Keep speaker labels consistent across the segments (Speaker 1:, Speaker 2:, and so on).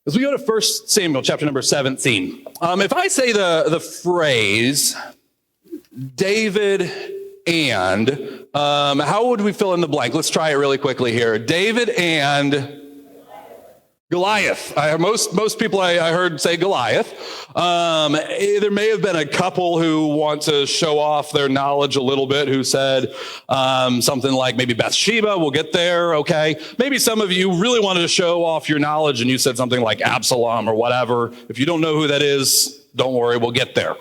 Speaker 1: As we go to 1 Samuel chapter number 17, if I say the phrase David and, how would we fill in the blank? Let's try it really quickly here. David and Goliath. Most people I heard say Goliath. There may have been a couple who want to show off their knowledge a little bit who said something like maybe Bathsheba. We'll get there, okay? Maybe some of you really wanted to show off your knowledge and you said something like Absalom or whatever. If you don't know who that is, don't worry, we'll get there.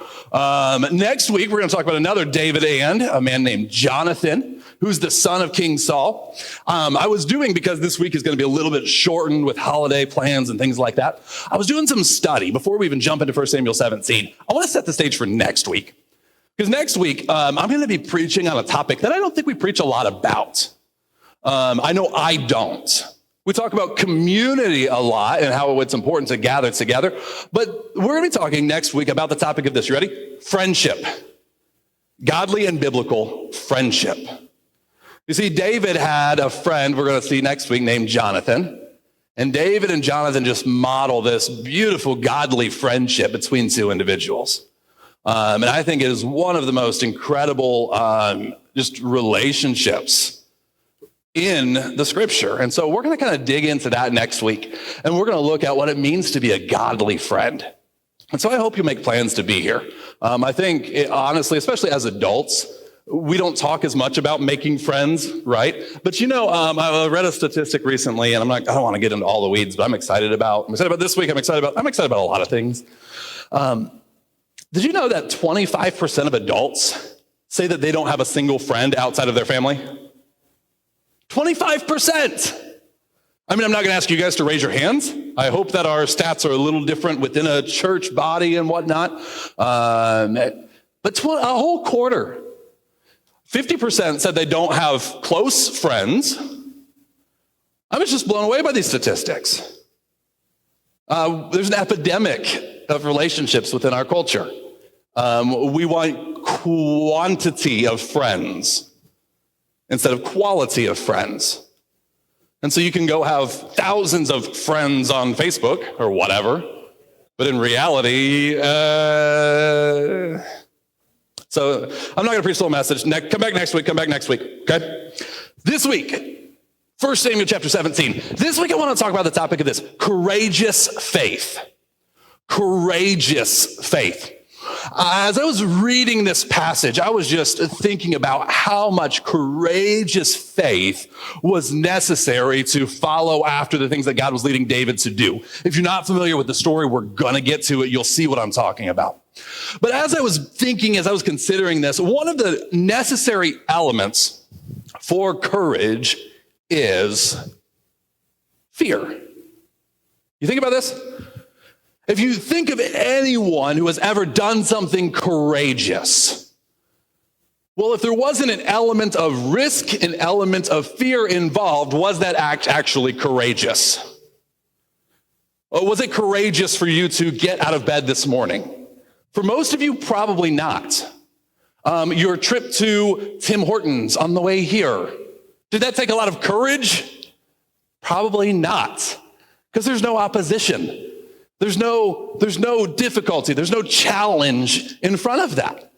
Speaker 1: Next week, we're going to talk about another David and a man named Jonathan, who's the son of King Saul. I was doing, because this week is going to be a little bit shortened with holiday plans and things like that, I was doing some study before we even jump into 1 Samuel 17. I want to set the stage for next week. Because next week, I'm going to be preaching on a topic that I don't think we preach a lot about. I know I don't. We talk about community a lot and how it's important to gather together. But we're going to be talking next week about the topic of this. You ready? Friendship. Godly and biblical friendship. You see, David had a friend we're going to see next week named Jonathan. And David and Jonathan just model this beautiful, godly friendship between two individuals. And I think it is one of the most incredible just relationships in the scripture. And so we're going to kind of dig into that next week. And we're going to look at what it means to be a godly friend. And so I hope you make plans to be here. I think, honestly, especially as adults, we don't talk as much about making friends, right? But I read a statistic recently, and I don't want to get into all the weeds, but I'm excited about this week. I'm excited about a lot of things. Did you know that 25% of adults say that they don't have a single friend outside of their family? 25%. I'm not going to ask you guys to raise your hands. I hope that our stats are a little different within a church body and whatnot. But a whole quarter, 50% said they don't have close friends. I was just blown away by these statistics. There's an epidemic of relationships within our culture. We want quantity of friends instead of quality of friends. And so you can go have thousands of friends on Facebook or whatever, but in reality, so I'm not going to preach the whole message. Come back next week, okay? This week, 1 Samuel chapter 17. This week I want to talk about the topic of this, courageous faith. Courageous faith. As I was reading this passage, I was just thinking about how much courageous faith was necessary to follow after the things that God was leading David to do. If you're not familiar with the story, we're going to get to it. You'll see what I'm talking about. But as I was considering this, one of the necessary elements for courage is fear. You think about this? If you think of anyone who has ever done something courageous, well, if there wasn't an element of risk, an element of fear involved, was that act actually courageous? Or was it courageous for you to get out of bed this morning? For most of you, probably not. Your trip to Tim Hortons on the way here, did that take a lot of courage? Probably not, because there's no opposition. There's no difficulty. There's no challenge in front of that.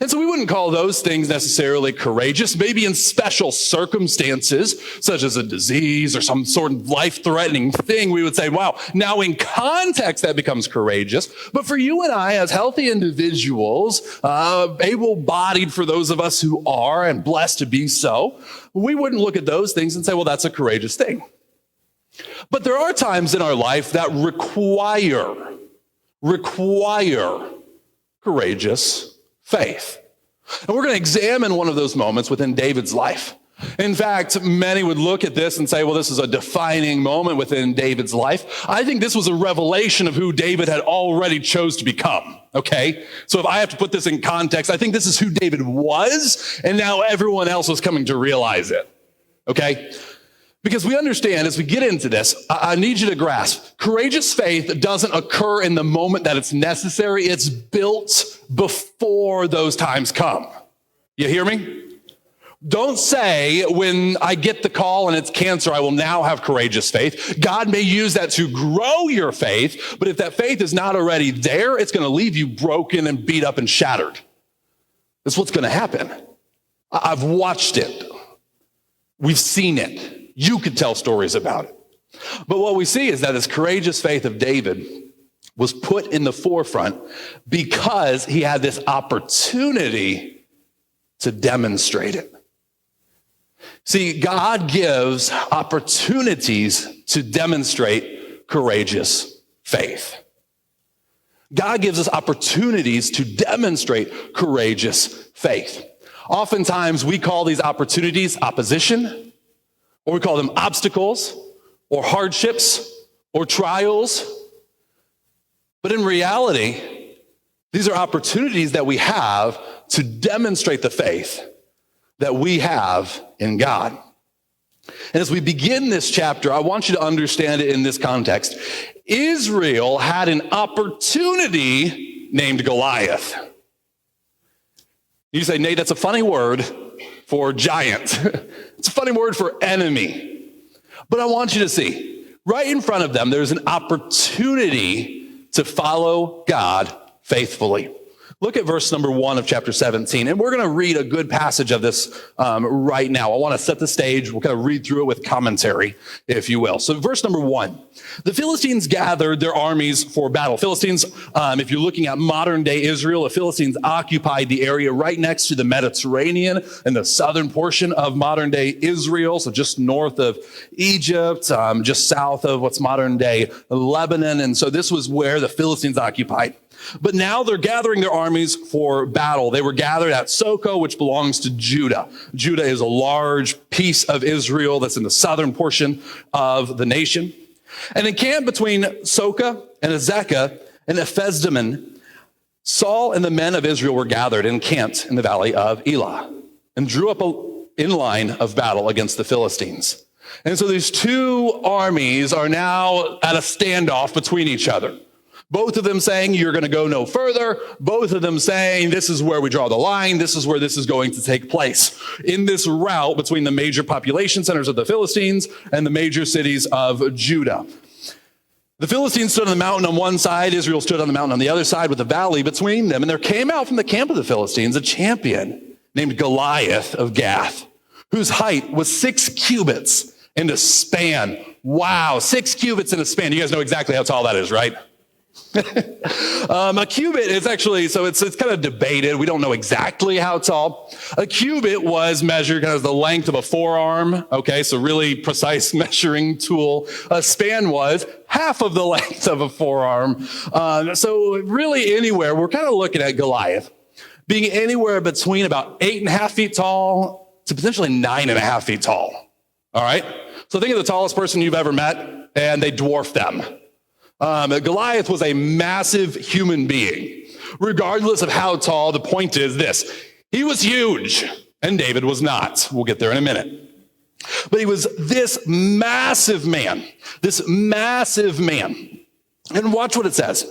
Speaker 1: And so we wouldn't call those things necessarily courageous. Maybe in special circumstances, such as a disease or some sort of life-threatening thing, we would say, wow, now in context, that becomes courageous. But for you and I, as healthy individuals, able-bodied for those of us who are and blessed to be so, we wouldn't look at those things and say, well, that's a courageous thing. But there are times in our life that require courageous faith. And we're going to examine one of those moments within David's life. In fact, many would look at this and say, well, this is a defining moment within David's life. I think this was a revelation of who David had already chose to become, okay? So if I have to put this in context, I think this is who David was, and now everyone else was coming to realize it, okay? Because we understand, as we get into this, I need you to grasp, courageous faith doesn't occur in the moment that it's necessary. It's built before those times come. You hear me? Don't say, when I get the call and it's cancer, I will now have courageous faith. God may use that to grow your faith, but if that faith is not already there, it's going to leave you broken and beat up and shattered. That's what's going to happen. I've watched it. We've seen it. You could tell stories about it. But what we see is that this courageous faith of David was put in the forefront because he had this opportunity to demonstrate it. See, God gives opportunities to demonstrate courageous faith. God gives us opportunities to demonstrate courageous faith. Oftentimes, we call these opportunities opposition, or we call them obstacles, or hardships, or trials. But in reality, these are opportunities that we have to demonstrate the faith that we have in God. And as we begin this chapter, I want you to understand it in this context. Israel had an opportunity named Goliath. You say, Nate, that's a funny word for giant. It's a funny word for enemy. But I want you to see, right in front of them, there's an opportunity to follow God faithfully. Look at verse number 1 of chapter 17, and we're going to read a good passage of this right now. I want to set the stage. We'll kind of read through it with commentary, if you will. So verse number 1, the Philistines gathered their armies for battle. Philistines, if you're looking at modern day Israel, the Philistines occupied the area right next to the Mediterranean in the southern portion of modern day Israel, so just north of Egypt, just south of what's modern day Lebanon. And so this was where the Philistines occupied. But now they're gathering their armies for battle. They were gathered at Soko, which belongs to Judah. Judah is a large piece of Israel that's in the southern portion of the nation. And encamped between Soko and Azekah and Ephesdammim, Saul and the men of Israel were gathered and camped in the valley of Elah and drew up in line of battle against the Philistines. And so these two armies are now at a standoff between each other. Both of them saying, you're going to go no further. Both of them saying, this is where we draw the line. This is where this is going to take place. In this route between the major population centers of the Philistines and the major cities of Judah. The Philistines stood on the mountain on one side. Israel stood on the mountain on the other side with the valley between them. And there came out from the camp of the Philistines a champion named Goliath of Gath, whose height was 6 cubits and a span. Wow, 6 cubits and a span. You guys know exactly how tall that is, right? A cubit is actually, so it's kind of debated. We don't know exactly how tall. A cubit was measured kind of the length of a forearm. Okay, so really precise measuring tool. A span was half of the length of a forearm. So really anywhere, we're kind of looking at Goliath being anywhere between about 8.5 feet tall to potentially 9.5 feet tall. All right, so think of the tallest person you've ever met, and they dwarf them. Goliath was a massive human being. Regardless of how tall, the point is this. He was huge, and David was not. We'll get there in a minute. But he was this massive man. And watch what it says.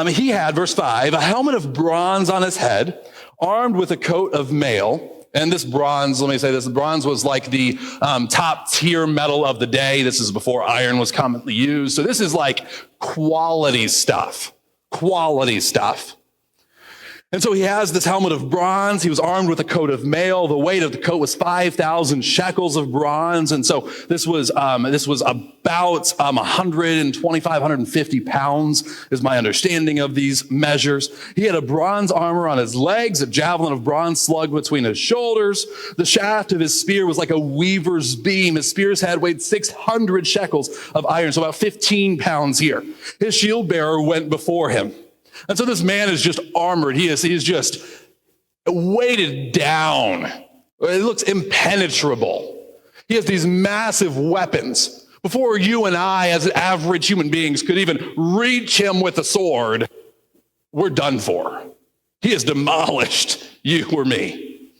Speaker 1: He had, verse 5, a helmet of bronze on his head, armed with a coat of mail. And this bronze, let me say this, bronze was like the top tier metal of the day. This is before iron was commonly used. So this is like quality stuff. And so he has this helmet of bronze. He was armed with a coat of mail. The weight of the coat was 5,000 shekels of bronze. And so this was about 125, 150 pounds is my understanding of these measures. He had a bronze armor on his legs, a javelin of bronze slugged between his shoulders. The shaft of his spear was like a weaver's beam. His spear's head weighed 600 shekels of iron, so about 15 pounds here. His shield bearer went before him. And so this man is just armored. He is just weighted down. It looks impenetrable. He has these massive weapons. Before you and I, as average human beings, could even reach him with a sword, we're done for. He has demolished you or me.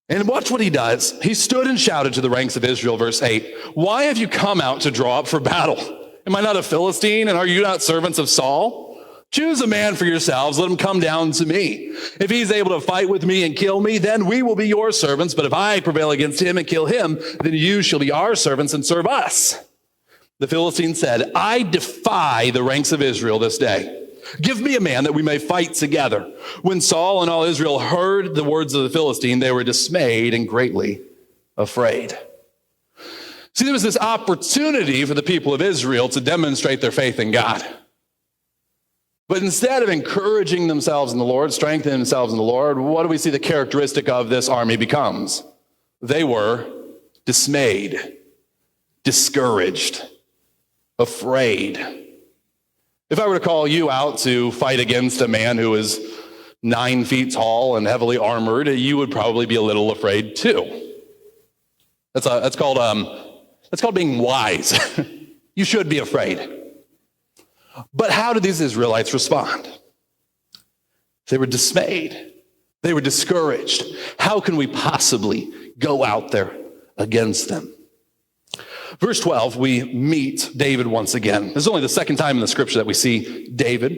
Speaker 1: And watch what he does. He stood and shouted to the ranks of Israel, verse 8, "Why have you come out to draw up for battle? Am I not a Philistine, and are you not servants of Saul? Choose a man for yourselves. Let him come down to me. If he's able to fight with me and kill me, then we will be your servants. But if I prevail against him and kill him, then you shall be our servants and serve us." The Philistine said, "I defy the ranks of Israel this day. Give me a man that we may fight together." When Saul and all Israel heard the words of the Philistine, they were dismayed and greatly afraid. See, there was this opportunity for the people of Israel to demonstrate their faith in God. But instead of encouraging themselves in the Lord, strengthening themselves in the Lord, what do we see the characteristic of this army becomes? They were dismayed, discouraged, afraid. If I were to call you out to fight against a man who is 9 feet tall and heavily armored, you would probably be a little afraid too. That's called being wise. You should be afraid. But how did these Israelites respond? They were dismayed. They were discouraged. How can we possibly go out there against them? Verse 12, we meet David once again. This is only the second time in the scripture that we see David.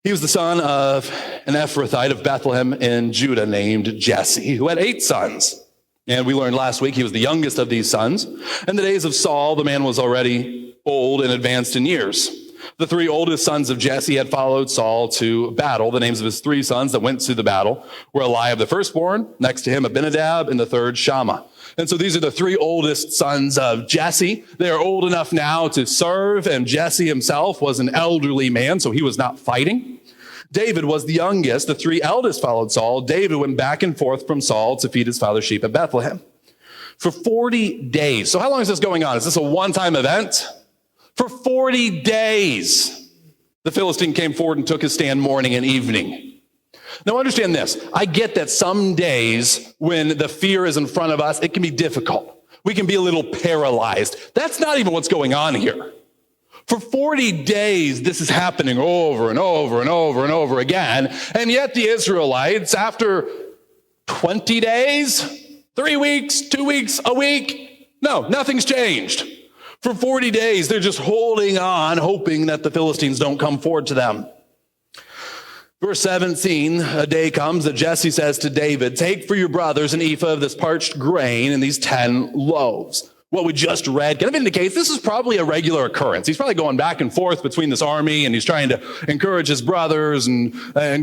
Speaker 1: He was the son of an Ephrathite of Bethlehem in Judah named Jesse, who had 8 sons. And we learned last week he was the youngest of these sons. In the days of Saul, the man was already old and advanced in years. The 3 oldest sons of Jesse had followed Saul to battle. The names of his 3 sons that went to the battle were Eliab the firstborn, next to him Abinadab, and the third Shammah. And so these are the 3 oldest sons of Jesse. They are old enough now to serve, and Jesse himself was an elderly man, so he was not fighting. David was the youngest. The 3 eldest followed Saul. David went back and forth from Saul to feed his father's sheep at Bethlehem for 40 days. So how long is this going on? Is this a one-time event? For 40 days, the Philistine came forward and took his stand morning and evening. Now understand this. I get that some days when the fear is in front of us, it can be difficult. We can be a little paralyzed. That's not even what's going on here. For 40 days, this is happening over and over and over and over again. And yet the Israelites, after 20 days, 3 weeks, 2 weeks, a week, no, nothing's changed. For 40 days, they're just holding on, hoping that the Philistines don't come forward to them. Verse 17, a day comes that Jesse says to David, "Take for your brothers an ephah of this parched grain and these 10 loaves." What we just read kind of indicates this is probably a regular occurrence. He's probably going back and forth between this army, and he's trying to encourage his brothers and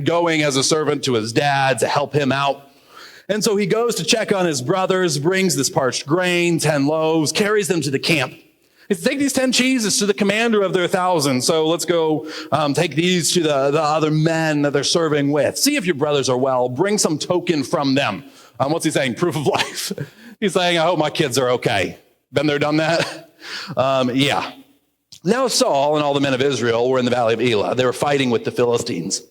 Speaker 1: going as a servant to his dad to help him out. And so he goes to check on his brothers, brings this parched grain, 10 loaves, carries them to the camp. He says, "Take these 10 cheeses to the commander of their 1,000. So let's go take these to the other men that they're serving with. See if your brothers are well. Bring some token from them." What's he saying? Proof of life. He's saying, "I hope my kids are okay." Been there, done that? Yeah. Now Saul and all the men of Israel were in the valley of Elah. They were fighting with the Philistines.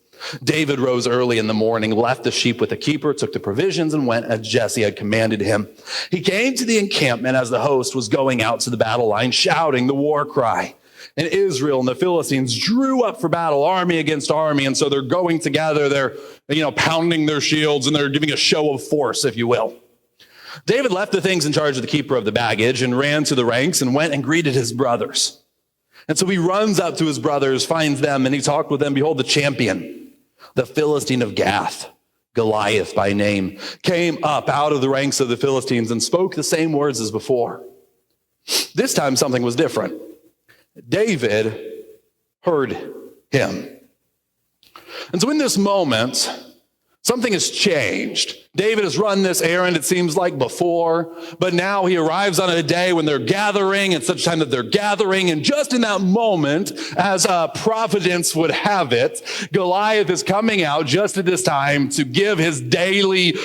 Speaker 1: David rose early in the morning, left the sheep with the keeper, took the provisions, and went as Jesse had commanded him. He came to the encampment as the host was going out to the battle line, shouting the war cry. And Israel and the Philistines drew up for battle, army against army. And so they're going together. They're, pounding their shields, and they're giving a show of force, if you will. David left the things in charge of the keeper of the baggage and ran to the ranks and went and greeted his brothers. And so he runs up to his brothers, finds them, and he talked with them. Behold, the champion, the Philistine of Gath, Goliath by name, came up out of the ranks of the Philistines and spoke the same words as before. This time something was different. David heard him. And so in this moment, something has changed. David has run this errand, it seems like, before, but now he arrives on a day when they're gathering, at such time that they're gathering, and just in that moment, as providence would have it, Goliath is coming out just at this time to give his daily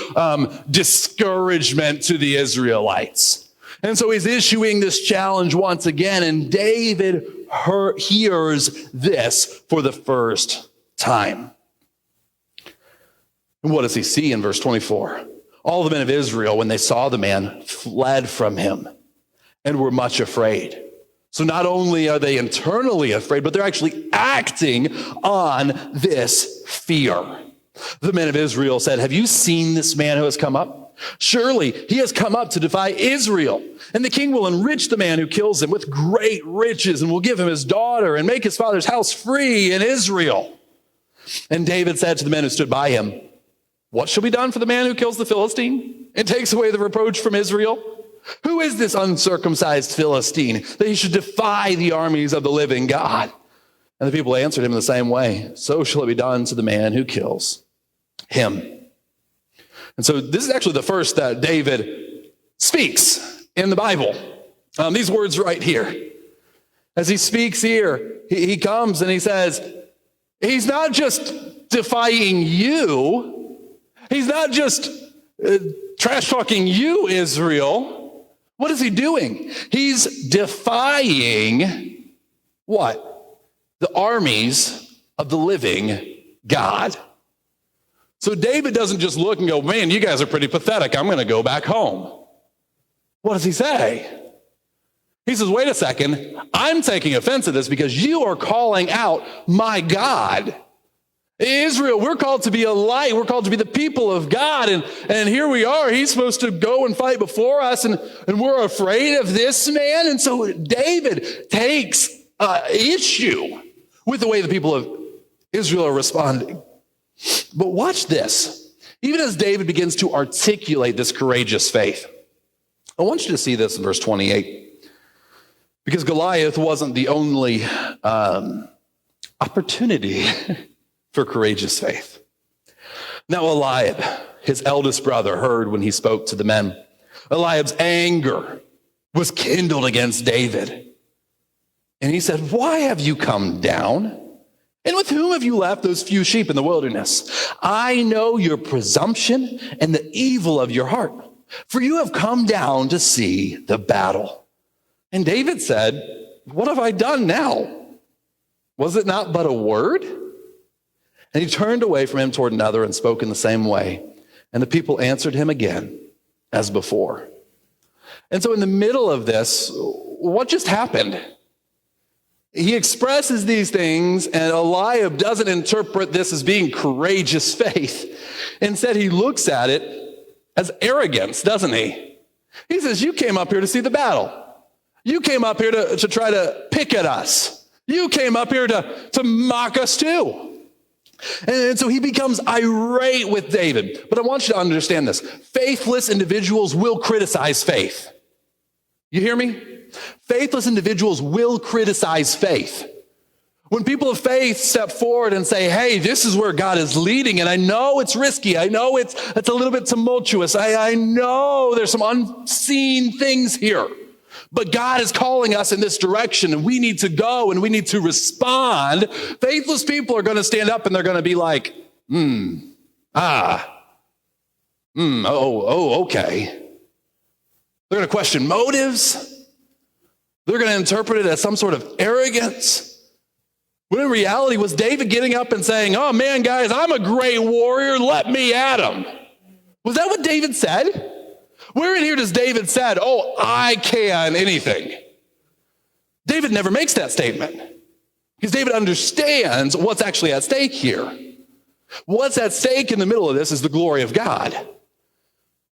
Speaker 1: discouragement to the Israelites. And so he's issuing this challenge once again, and David hears this for the first time. And what does he see in verse 24? All the men of Israel, when they saw the man, fled from him and were much afraid. So not only are they internally afraid, but they're actually acting on this fear. The men of Israel said, "Have you seen this man who has come up? Surely he has come up to defy Israel, and the king will enrich the man who kills him with great riches and will give him his daughter and make his father's house free in Israel." And David said to the men who stood by him, "What shall be done for the man who kills the Philistine and takes away the reproach from Israel? Who is this uncircumcised Philistine that he should defy the armies of the living God?" And the people answered him in the same way, "So shall it be done to the man who kills him." And so this is actually the first that David speaks in the Bible. These words right here. As he speaks here, he comes and he says, he's not just defying you. He's not just trash talking you, Israel. What is he doing? He's defying what? The armies of the living God. So David doesn't just look and go, "Man, you guys are pretty pathetic. I'm going to go back home." What does he say? He says, "Wait a second. I'm taking offense at this because you are calling out my God. Israel, we're called to be a light. We're called to be the people of God. And here we are. He's supposed to go and fight before us, and we're afraid of this man." And so David takes issue with the way the people of Israel are responding. But watch this. Even as David begins to articulate this courageous faith, I want you to see this in verse 28. Because Goliath wasn't the only opportunity for courageous faith. Now Eliab, his eldest brother, heard when he spoke to the men. Eliab's anger was kindled against David. And he said, "Why have you come down? And with whom have you left those few sheep in the wilderness? I know your presumption and the evil of your heart, for you have come down to see the battle." And David said, "What have I done now? Was it not but a word?" And he turned away from him toward another and spoke in the same way. And the people answered him again as before. And so in the middle of this, what just happened? He expresses these things, and Eliab doesn't interpret this as being courageous faith. Instead, he looks at it as arrogance, doesn't he? He says, "You came up here to see the battle. You came up here to try to pick at us. You came up here to mock us too." And so he becomes irate with David. But I want you to understand this. Faithless individuals will criticize faith. You hear me? Faithless individuals will criticize faith. When people of faith step forward and say, "Hey, this is where God is leading, and I know it's risky. I know it's a little bit tumultuous. I know there's some unseen things here. But God is calling us in this direction, and we need to go, and we need to respond." Faithless people are going to stand up, and they're going to be like, okay. They're going to question motives. They're going to interpret it as some sort of arrogance. When in reality, was David getting up and saying, "Oh man, guys, I'm a great warrior. Let me at him"? Was that what David said? Where in here does David said, "Oh, I can anything"? David never makes that statement because David understands what's actually at stake here. What's at stake in the middle of this is the glory of God.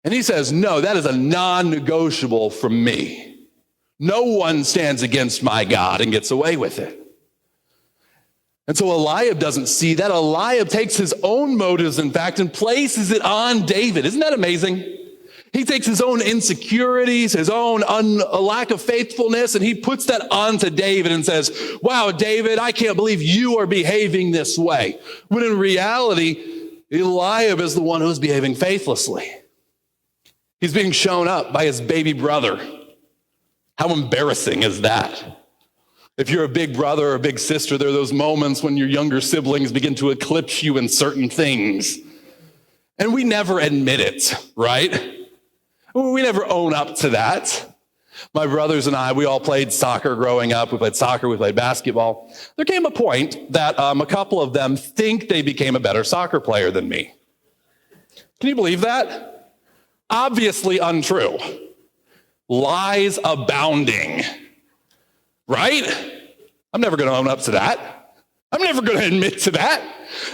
Speaker 1: And he says, "No, that is a non-negotiable from me. No one stands against my God and gets away with it." And so Eliab doesn't see that. Eliab takes his own motives, in fact, and places it on David. Isn't that amazing? He takes his own insecurities, his own lack of faithfulness, and he puts that onto David and says, "Wow, David, I can't believe you are behaving this way." When in reality, Eliab is the one who's behaving faithlessly. He's being shown up by his baby brother. How embarrassing is that? If you're a big brother or a big sister, there are those moments when your younger siblings begin to eclipse you in certain things. And we never admit it, right? We never own up to that. My brothers and I, we all played soccer growing up. We played soccer, we played basketball. There came a point that a couple of them think they became a better soccer player than me. Can you believe that? Obviously untrue. Lies abounding, right? I'm never going to own up to that. I'm never going to admit to that.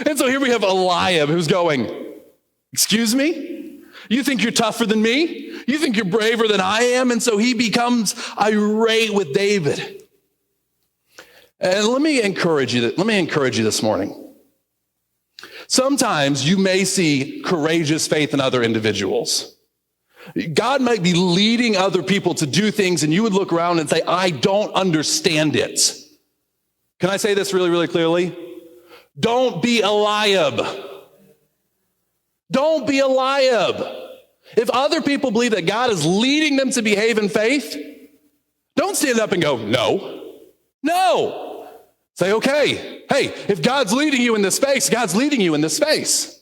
Speaker 1: And so here we have Eliab who's going, "Excuse me? You think you're tougher than me? You think you're braver than I am? And so he becomes irate with David. And let me encourage you this morning. Sometimes you may see courageous faith in other individuals. God might be leading other people to do things, and you would look around and say, I don't understand it. Can I say this really, really clearly? Don't be Eliab. Don't be Eliab. If other people believe that God is leading them to behave in faith, don't stand up and go, no. No. Say, okay, hey, if God's leading you in this space, God's leading you in this space.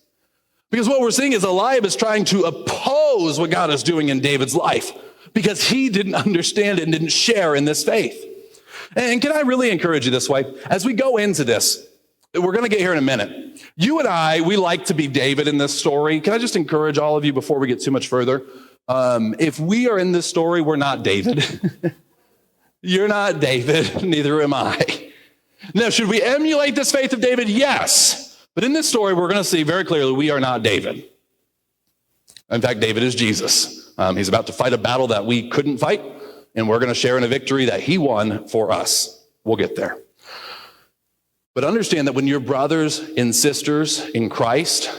Speaker 1: Because what we're seeing is Eliab is trying to oppose what God is doing in David's life because he didn't understand it and didn't share in this faith. And can I really encourage you this way? As we go into this, we're going to get here in a minute. You and I, we like to be David in this story. Can I just encourage all of you before we get too much further? If we are in this story, we're not David. You're not David, neither am I. Now, should we emulate this faith of David? Yes. But in this story, we're going to see very clearly we are not David. In fact, David is Jesus. He's about to fight a battle that we couldn't fight, and we're going to share in a victory that he won for us. We'll get there. But understand that when your brothers and sisters in Christ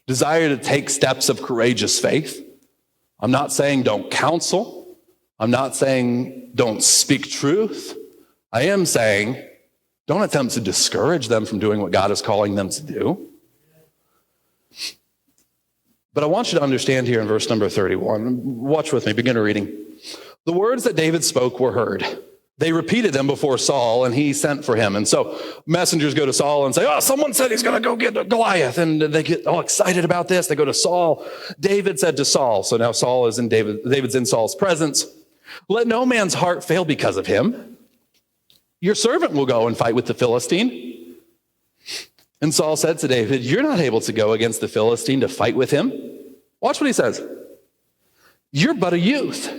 Speaker 1: desire to take steps of courageous faith, I'm not saying don't counsel. I'm not saying don't speak truth. I am saying don't attempt to discourage them from doing what God is calling them to do. But I want you to understand here in verse number 31. Watch with me, begin reading. The words that David spoke were heard. They repeated them before Saul, and he sent for him. And so messengers go to Saul and say, oh, someone said he's going to go get Goliath. And they get all excited about this. They go to Saul. David said to Saul, so now Saul is in David's in Saul's presence. Let no man's heart fail because of him. Your servant will go and fight with the Philistine. And Saul said to David, you're not able to go against the Philistine to fight with him. Watch what he says. You're but a youth.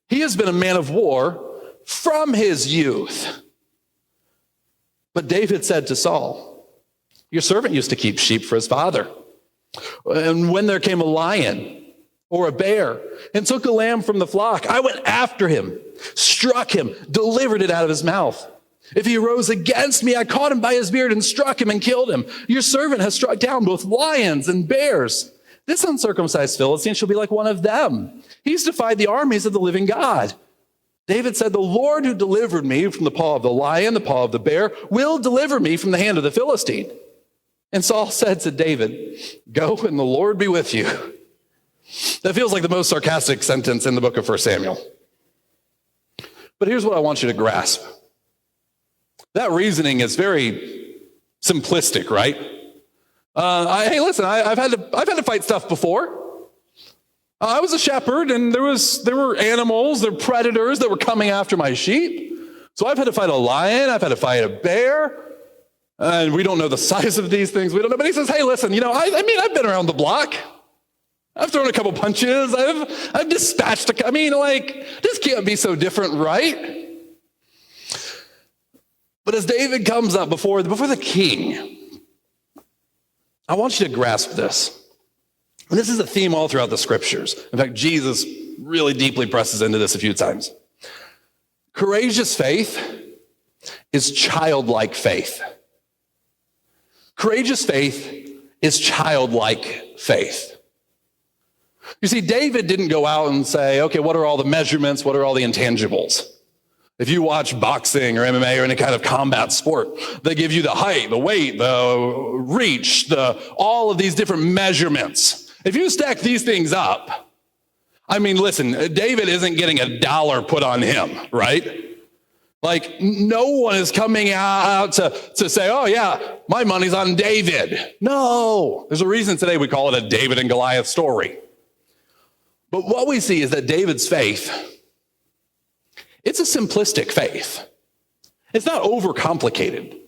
Speaker 1: He has been a man of war from his youth. But David said to Saul, your servant used to keep sheep for his father. And when there came a lion or a bear and took a lamb from the flock, I went after him, struck him, delivered it out of his mouth. If he arose against me, I caught him by his beard and struck him and killed him. Your servant has struck down both lions and bears. This uncircumcised Philistine shall be like one of them. He's defied the armies of the living God. David said, the Lord who delivered me from the paw of the lion, the paw of the bear, will deliver me from the hand of the Philistine. And Saul said to David, go and the Lord be with you. That feels like the most sarcastic sentence in the book of 1 Samuel. But here's what I want you to grasp. That reasoning is very simplistic, right? Hey, listen, I've had to fight stuff before. I was a shepherd, and there were animals, there were predators that were coming after my sheep. So I've had to fight a lion, I've had to fight a bear, and we don't know the size of these things. We don't know. But he says, hey, listen, I've been around the block. I've thrown a couple punches. I've dispatched this can't be so different, right? But as David comes up before the king, I want you to grasp this. And this is a theme all throughout the scriptures. In fact, Jesus really deeply presses into this a few times. Courageous faith is childlike faith. Courageous faith is childlike faith. You see, David didn't go out and say, okay, what are all the measurements? What are all the intangibles? If you watch boxing or MMA or any kind of combat sport, they give you the height, the weight, the reach, all of these different measurements. If you stack these things up, listen, David isn't getting $1 put on him, right? Like, no one is coming out to say, oh yeah, my money's on David. No, there's a reason today we call it a David and Goliath story. But what we see is that David's faith, it's a simplistic faith. It's not overcomplicated.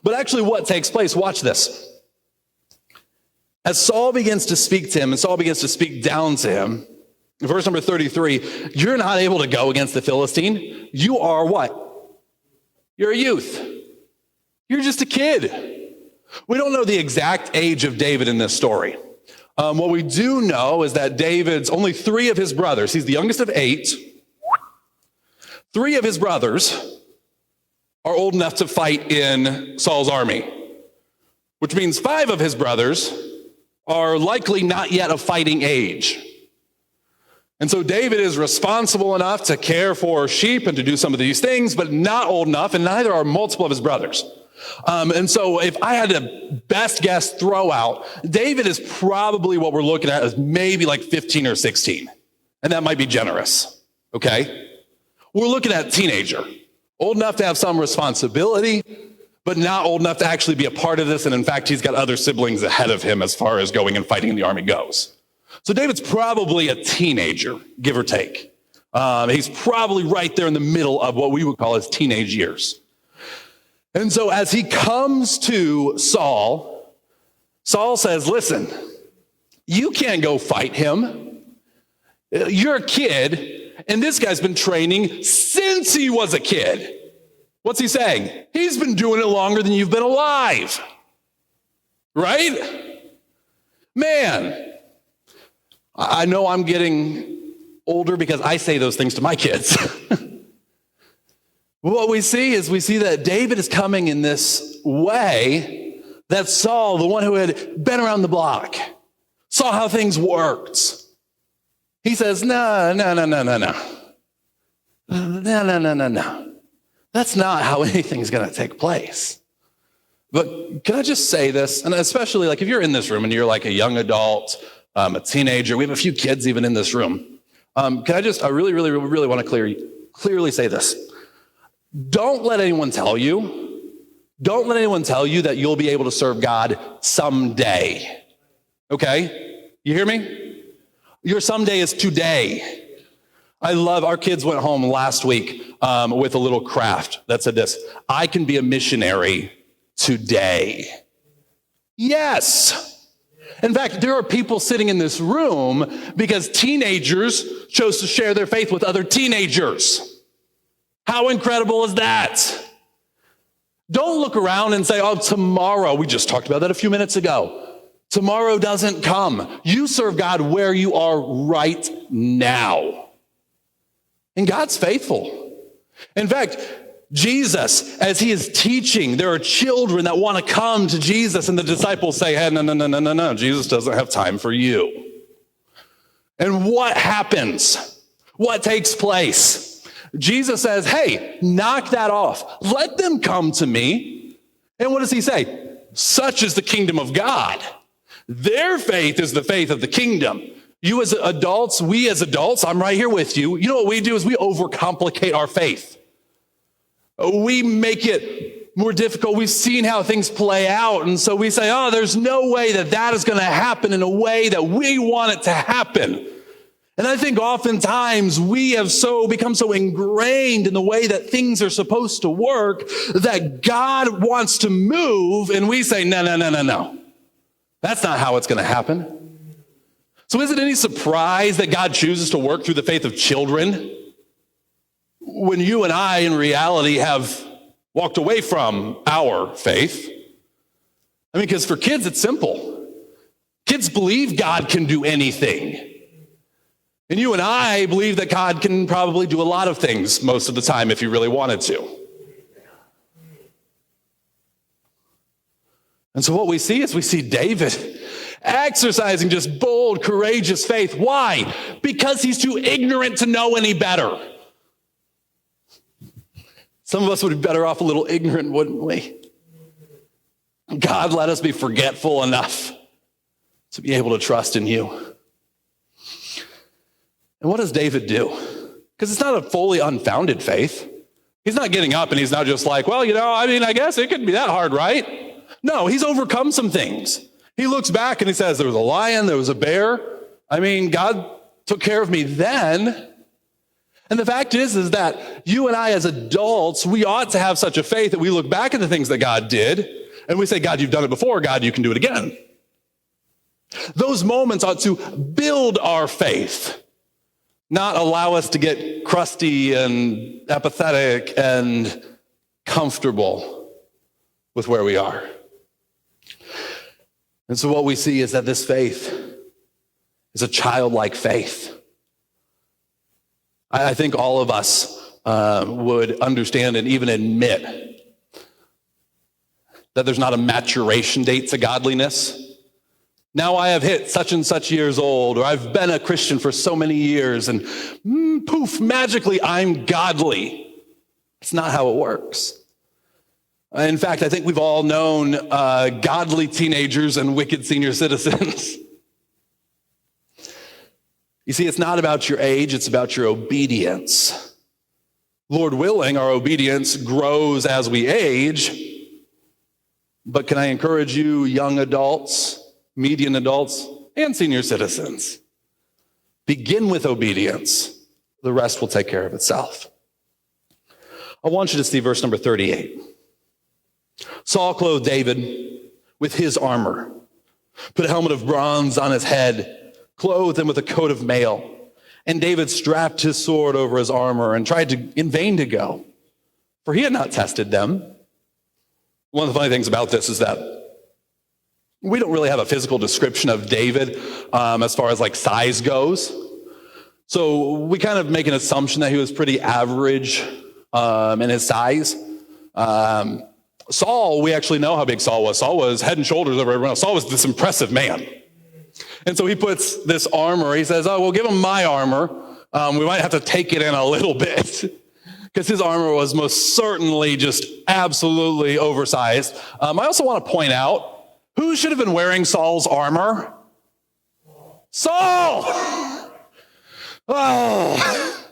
Speaker 1: But actually what takes place, watch this. As Saul begins to speak to him, and Saul begins to speak down to him, verse number 33, you're not able to go against the Philistine. You are what? You're a youth. You're just a kid. We don't know the exact age of David in this story. What we do know is that David's only 3 of his brothers, he's the youngest of 8, 3 of his brothers are old enough to fight in Saul's army, which means 5 of his brothers are likely not yet of fighting age. And so David is responsible enough to care for sheep and to do some of these things, but not old enough, and neither are multiple of his brothers. And so if I had to best guess throw out, David is probably what we're looking at as maybe like 15 or 16. And that might be generous, okay? We're looking at a teenager, old enough to have some responsibility, but not old enough to actually be a part of this. And in fact, he's got other siblings ahead of him as far as going and fighting in the army goes. So David's probably a teenager, give or take. He's probably right there in the middle of what we would call his teenage years. And so as he comes to Saul, Saul says, listen, you can't go fight him. You're a kid, and this guy's been training since he was a kid. What's he saying? He's been doing it longer than you've been alive. Right? Man, I know I'm getting older because I say those things to my kids. What we see that David is coming in this way that Saul, the one who had been around the block, saw how things worked. He says, no. That's not how anything's going to take place. But can I just say this? And especially like if you're in this room and you're like a young adult, a teenager, we have a few kids even in this room. I really want to clearly say this. Don't let anyone tell you that you'll be able to serve God someday. Okay? You hear me? Your someday is today. I love, our kids went home last week with a little craft that said this: I can be a missionary today. Yes. In fact, there are people sitting in this room because teenagers chose to share their faith with other teenagers. How incredible is that? Don't look around and say, oh, tomorrow. We just talked about that a few minutes ago. Tomorrow doesn't come. You serve God where you are right now. And God's faithful. In fact, Jesus, as he is teaching, there are children that want to come to Jesus, and the disciples say, hey, no, Jesus doesn't have time for you. And what happens? What takes place? Jesus says, hey, knock that off. Let them come to me. And what does he say? Such is the kingdom of God. Their faith is the faith of the kingdom. You as adults, we as adults, I'm right here with you. You know what we do is we overcomplicate our faith. We make it more difficult. We've seen how things play out. And so we say, oh, there's no way that is going to happen in a way that we want it to happen. And I think oftentimes we have become so ingrained in the way that things are supposed to work that God wants to move, and we say, no. That's not how it's going to happen. So is it any surprise that God chooses to work through the faith of children when you and I, in reality, have walked away from our faith? I mean, because for kids, it's simple. Kids believe God can do anything. And you and I believe that God can probably do a lot of things most of the time if he really wanted to. And so what we see is David exercising just bold, courageous faith. Why? Because he's too ignorant to know any better. Some of us would be better off a little ignorant, wouldn't we? God, let us be forgetful enough to be able to trust in you. And what does David do? Because it's not a fully unfounded faith. He's not getting up and he's not just like, well, I guess it couldn't be that hard, right? No, he's overcome some things. He looks back and he says, there was a lion, there was a bear. I mean, God took care of me then. And the fact is that you and I as adults, we ought to have such a faith that we look back at the things that God did and we say, God, you've done it before. God, you can do it again. Those moments ought to build our faith, not allow us to get crusty and apathetic and comfortable with where we are. And so what we see is that this faith is a childlike faith. I think all of us would understand and even admit that there's not a maturation date to godliness. Now I have hit such and such years old, or I've been a Christian for so many years, and poof, magically I'm godly. It's not how it works. In fact, I think we've all known godly teenagers and wicked senior citizens. You see, it's not about your age, it's about your obedience. Lord willing, our obedience grows as we age. But can I encourage you, young adults, median adults, and senior citizens, begin with obedience. The rest will take care of itself. I want you to see verse number 38. Saul clothed David with his armor, put a helmet of bronze on his head, clothed him with a coat of mail. And David strapped his sword over his armor and tried in vain to go, for he had not tested them. One of the funny things about this is that we don't really have a physical description of David as far as like size goes. So we kind of make an assumption that he was pretty average in his size. Saul, we actually know how big Saul was. Saul was head and shoulders over everyone else. Saul was this impressive man. And so he puts this armor. He says, we'll give him my armor. We might have to take it in a little bit because his armor was most certainly just absolutely oversized. I also want to point out, who should have been wearing Saul's armor? Saul! Oh,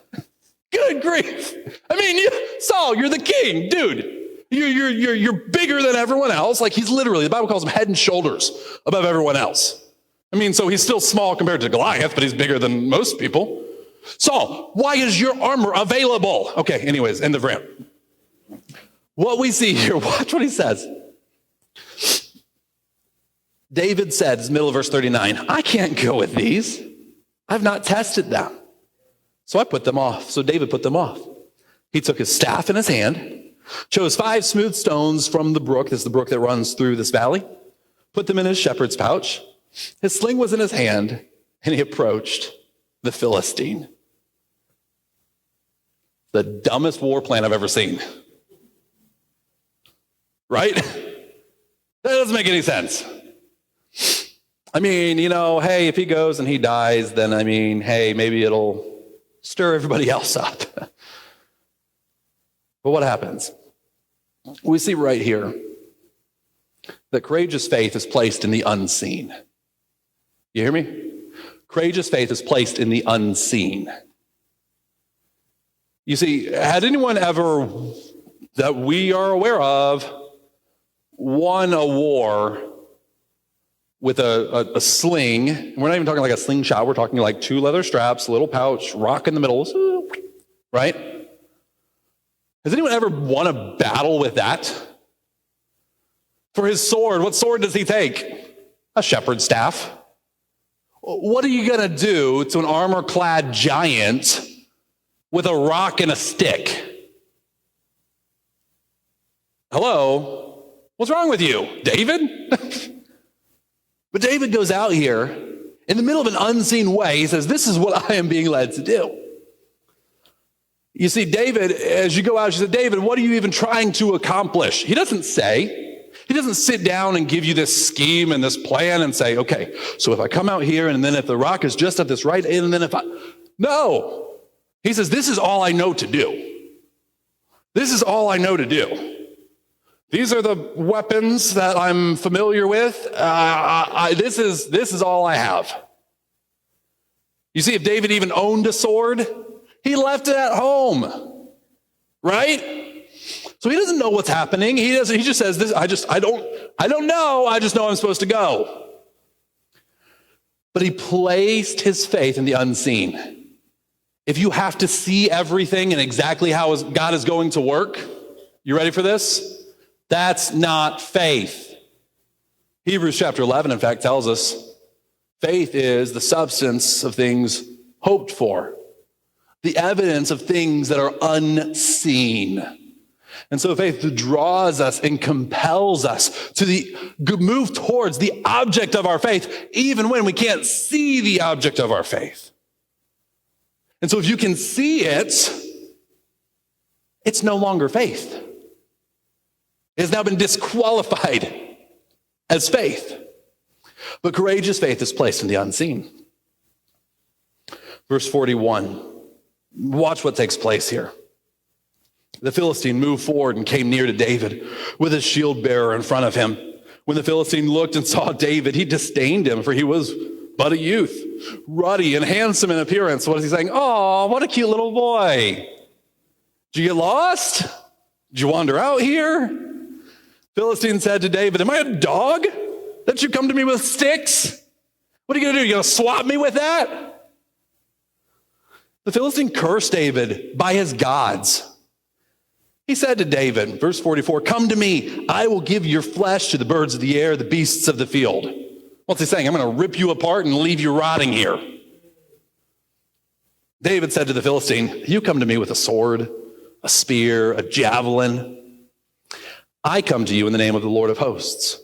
Speaker 1: good grief. I mean, Saul, you're the king, dude. You're bigger than everyone else. Like he's literally, the Bible calls him head and shoulders above everyone else. I mean, so he's still small compared to Goliath, but he's bigger than most people. Saul, why is your armor available? Okay, anyways, end of rant. What we see here, watch what he says. David said, it's middle of verse 39, I can't go with these. I've not tested them. So I put them off. So David put them off. He took his staff in his hand, chose 5 smooth stones from the brook. This is the brook that runs through this valley. Put them in his shepherd's pouch. His sling was in his hand, and he approached the Philistine. The dumbest war plan I've ever seen. Right? That doesn't make any sense. I mean, hey, if he goes and he dies, then hey, maybe it'll stir everybody else up. But what happens? We see right here that courageous faith is placed in the unseen. You hear me? Courageous faith is placed in the unseen. You see, had anyone ever, that we are aware of, won a war with a sling? We're not even talking like a slingshot. We're talking like 2 leather straps, a little pouch, rock in the middle, right? Has anyone ever won a battle with that? For his sword, what sword does he take? A shepherd's staff. What are you going to do to an armor-clad giant with a rock and a stick? Hello? What's wrong with you, David? But David goes out here in the middle of an unseen way. He says, this is what I am being led to do. You see, David, as you go out, you say, David, what are you even trying to accomplish? He doesn't say. He doesn't sit down and give you this scheme and this plan and say, okay, so if I come out here and then if the rock is just at this right end and then if I... No. He says, this is all I know to do. This is all I know to do. These are the weapons that I'm familiar with. This is all I have. You see, if David even owned a sword, he left it at home, right? So he doesn't know what's happening. He just says, "This. I don't know. I just know I'm supposed to go." But he placed his faith in the unseen. If you have to see everything and exactly how God is going to work, you ready for this? That's not faith. Hebrews chapter 11, in fact, tells us faith is the substance of things hoped for, the evidence of things that are unseen. And so faith draws us and compels us to move towards the object of our faith, even when we can't see the object of our faith. And so if you can see it, it's no longer faith. It has now been disqualified as faith. But courageous faith is placed in the unseen. Verse 41. Watch what takes place here. The Philistine moved forward and came near to David with his shield bearer in front of him. When the Philistine looked and saw David, he disdained him, for he was but a youth, ruddy and handsome in appearance. What is he saying? Oh, what a cute little boy. Did you get lost? Did you wander out here? Philistine said to David, am I a dog that you come to me with sticks? What are you going to do? You going to swat me with that? The Philistine cursed David by his gods. He said to David, verse 44, come to me, I will give your flesh to the birds of the air, the beasts of the field. What's he saying? I'm going to rip you apart and leave you rotting here. David said to the Philistine, you come to me with a sword, a spear, a javelin. I come to you in the name of the Lord of hosts,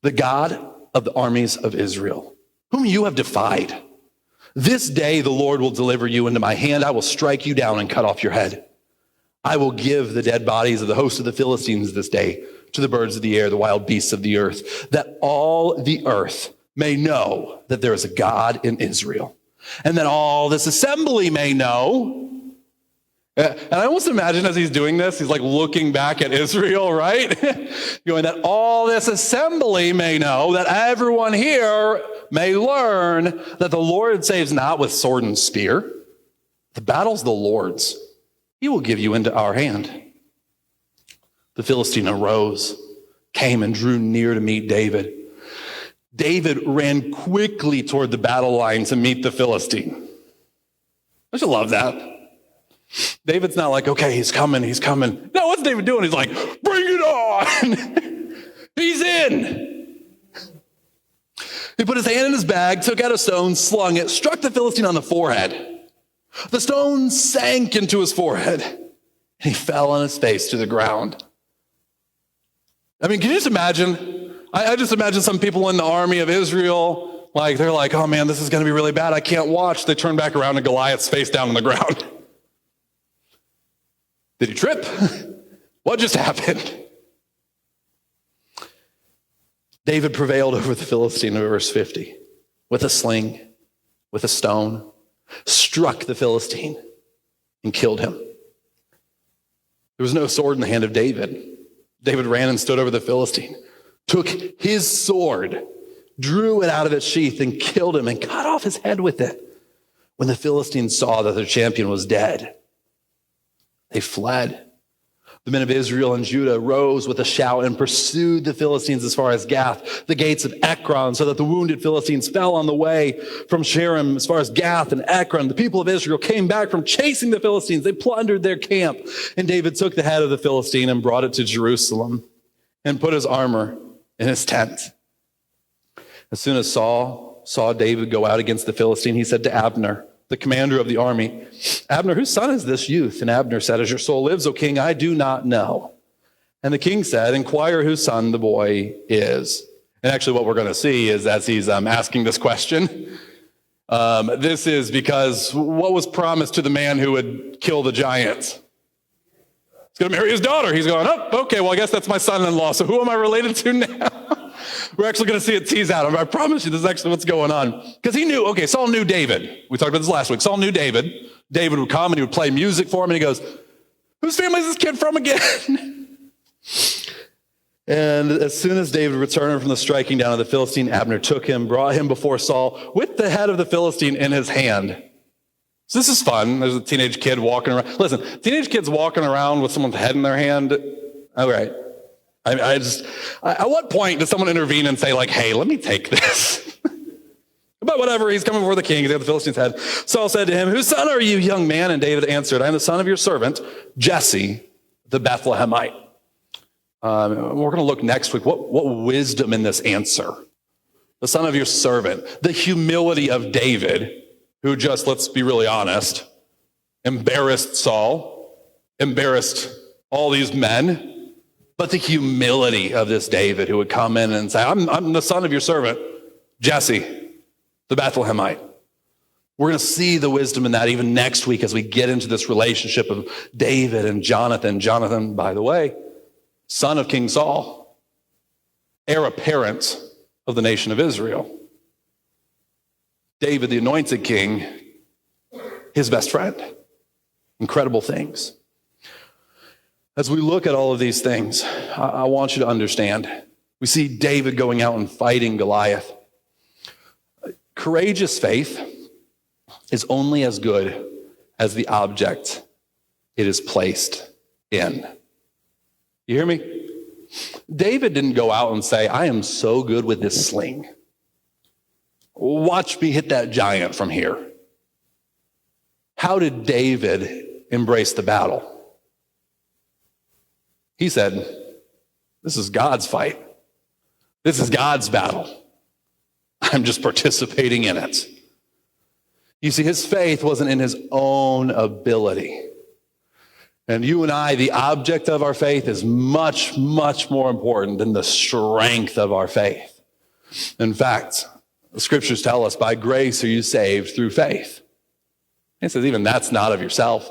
Speaker 1: the God of the armies of Israel, whom you have defied. This day the Lord will deliver you into my hand. I will strike you down and cut off your head. I will give the dead bodies of the host of the Philistines this day to the birds of the air, the wild beasts of the earth, that all the earth may know that there is a God in Israel, and that all this assembly may know. And I almost imagine as he's doing this, he's like looking back at Israel, right? Going that all this assembly may know, that everyone here may learn that the Lord saves not with sword and spear. The battle's the Lord's. He will give you into our hand. The Philistine arose, came and drew near to meet David. David ran quickly toward the battle line to meet the Philistine. I just love that. David's not like, okay, he's coming. No, what's David doing? He's like, bring it on. He's in. He put his hand in his bag, took out a stone, slung it, struck the Philistine on the forehead. The stone sank into his forehead, and he fell on his face to the ground. I mean, can you just imagine? I just imagine some people in the army of Israel, like they're like, oh man, this is going to be really bad. I can't watch. They turn back around and Goliath's face down on the ground. Did he trip? What just happened? David prevailed over the Philistine in verse 50 with a sling, with a stone, struck the Philistine and killed him. There was no sword in the hand of David. David ran and stood over the Philistine, took his sword, drew it out of its sheath and killed him and cut off his head with it. When the Philistines saw that their champion was dead, they fled. The men of Israel and Judah rose with a shout and pursued the Philistines as far as Gath, the gates of Ekron, so that the wounded Philistines fell on the way from Sharon as far as Gath and Ekron. The people of Israel came back from chasing the Philistines. They plundered their camp. And David took the head of the Philistine and brought it to Jerusalem and put his armor in his tent. As soon as Saul saw David go out against the Philistine, he said to Abner, the commander of the army, Abner, whose son is this youth? And Abner said, as your soul lives, O king, I do not know. And the king said, inquire whose son the boy is. And actually what we're going to see is as he's asking this question, this is because what was promised to the man who would kill the giants? He's going to marry his daughter. He's going, oh, okay, well, I guess that's my son-in-law. So who am I related to now? We're actually going to see it tease out. I promise you this is actually what's going on. Because he knew, okay, Saul knew David. We talked about this last week. Saul knew David. David would come and he would play music for him. And he goes, whose family is this kid from again? And as soon as David returned from the striking down of the Philistine, Abner took him, brought him before Saul with the head of the Philistine in his hand. So this is fun. There's a teenage kid walking around. Listen, teenage kids walking around with someone's head in their hand. All right. At what point does someone intervene and say, like, hey, let me take this? But whatever, he's coming before the king. He's got the Philistine's head. Saul said to him, whose son are you, young man? And David answered, I am the son of your servant, Jesse, the Bethlehemite. We're going to look next week. What wisdom in this answer? The son of your servant. The humility of David, who just, let's be really honest, embarrassed Saul, embarrassed all these men, but the humility of this David who would come in and say, I'm the son of your servant, Jesse, the Bethlehemite. We're going to see the wisdom in that even next week as we get into this relationship of David and Jonathan. Jonathan, by the way, son of King Saul, heir apparent of the nation of Israel. David, the anointed king, his best friend. Incredible things. As we look at all of these things, I want you to understand, we see David going out and fighting Goliath. Courageous faith is only as good as the object it is placed in. You hear me? David didn't go out and say, I am so good with this sling. Watch me hit that giant from here. How did David embrace the battle? He said, this is God's fight. This is God's battle. I'm just participating in it. You see, his faith wasn't in his own ability. And you and I, the object of our faith is much, much more important than the strength of our faith. In fact, the scriptures tell us, by grace are you saved through faith. It says even that's not of yourself.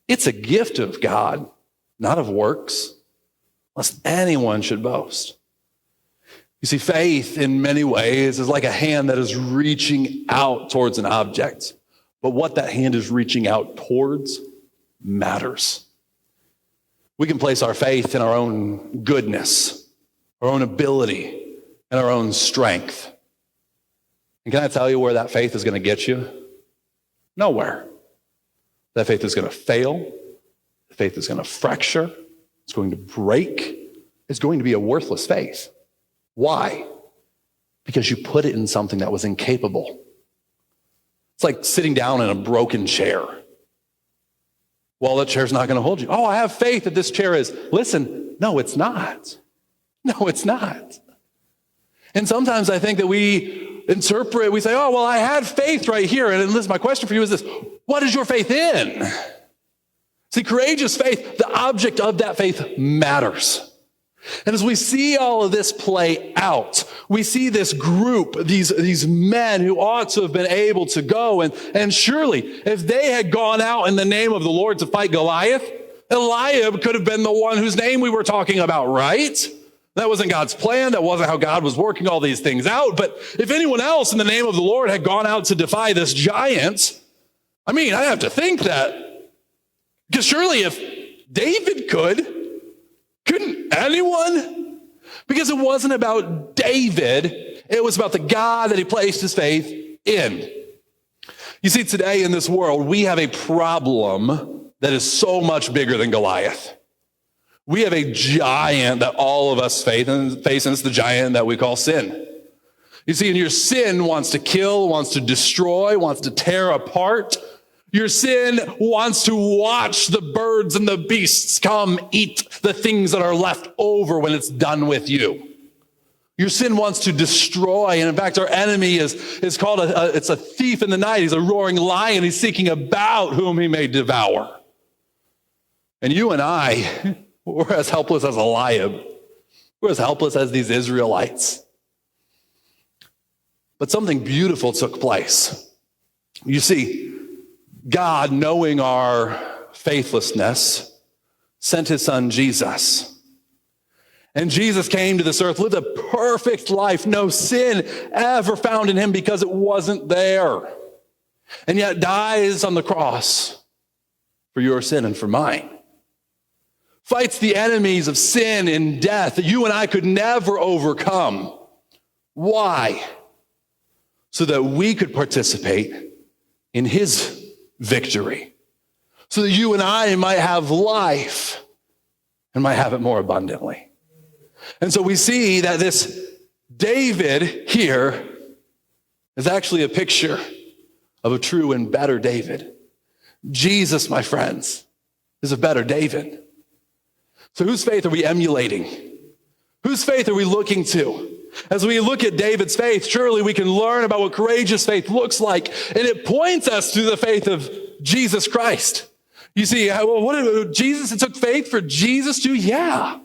Speaker 1: It's a gift of God, not of works, lest anyone should boast. You see, faith in many ways is like a hand that is reaching out towards an object. But what that hand is reaching out towards matters. We can place our faith in our own goodness, our own ability, and our own strength. And can I tell you where that faith is going to get you? Nowhere. That faith is going to fail. The faith is going to fracture. It's going to break. It's going to be a worthless faith. Why? Because you put it in something that was incapable. It's like sitting down in a broken chair. Well, that chair's not going to hold you. Oh, I have faith that this chair is. Listen, no, it's not. No, it's not. And sometimes I think that we interpret, we say, oh, well, I had faith right here. And listen, my question for you is this: what is your faith in? See, courageous faith, the object of that faith matters. And as we see all of this play out, we see this group, these men who ought to have been able to go. And surely, if they had gone out in the name of the Lord to fight Goliath, Eliab could have been the one whose name we were talking about, right? That wasn't God's plan. That wasn't how God was working all these things out. But if anyone else in the name of the Lord had gone out to defy this giant, I mean, I have to think that, because surely if David couldn't anyone? Because it wasn't about David. It was about the God that he placed his faith in. You see, today in this world, we have a problem that is so much bigger than Goliath. We have a giant that all of us face, and it's the giant that we call sin. You see, and your sin wants to kill, wants to destroy, wants to tear apart. Your sin wants to watch the birds and the beasts come eat the things that are left over when it's done with you. Your sin wants to destroy. And in fact, our enemy is called it's a thief in the night. He's a roaring lion. He's seeking about whom he may devour. And you and I, we're as helpless as Eliab. We're as helpless as these Israelites. But something beautiful took place. You see, God, knowing our faithlessness, sent his son Jesus. And Jesus came to this earth, lived a perfect life, no sin ever found in him because it wasn't there. And yet dies on the cross for your sin and for mine. Fights the enemies of sin and death that you and I could never overcome. Why? So that we could participate in his victory, so that you and I might have life and might have it more abundantly. And so we see that this David here is actually a picture of a true and better David. Jesus, my friends, is a better David. So whose faith are we emulating? Whose faith are we looking to? As we look at David's faith, surely we can learn about what courageous faith looks like. And it points us to the faith of Jesus Christ. You see, it took faith for Jesus to? Yeah,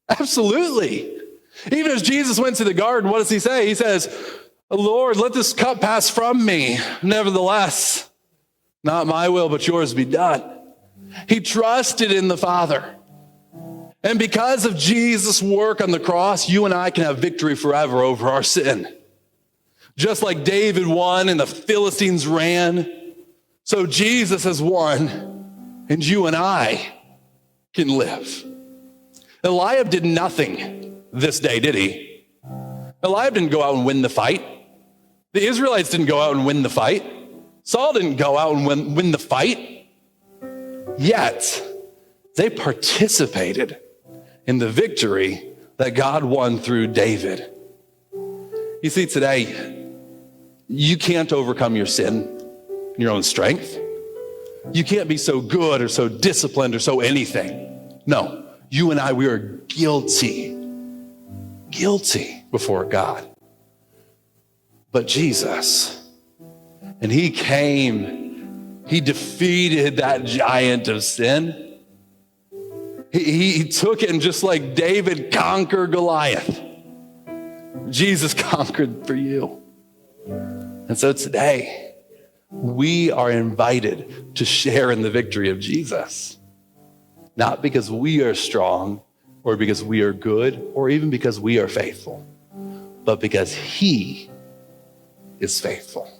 Speaker 1: absolutely. Even as Jesus went to the garden, what does he say? He says, Lord, let this cup pass from me. Nevertheless, not my will, but yours be done. He trusted in the Father. And because of Jesus' work on the cross, you and I can have victory forever over our sin. Just like David won and the Philistines ran, so Jesus has won, and you and I can live. Eliab did nothing this day, did he? Eliab didn't go out and win the fight. The Israelites didn't go out and win the fight. Saul didn't go out and win the fight. Yet, they participated in the victory that God won through David. You see, today, you can't overcome your sin in your own strength. You can't be so good or so disciplined or so anything. No, you and I, we are guilty before God. But Jesus, and he came, he defeated that giant of sin. He took it, and just like David conquered Goliath, Jesus conquered for you. And so today, we are invited to share in the victory of Jesus. Not because we are strong, or because we are good, or even because we are faithful, but because he is faithful.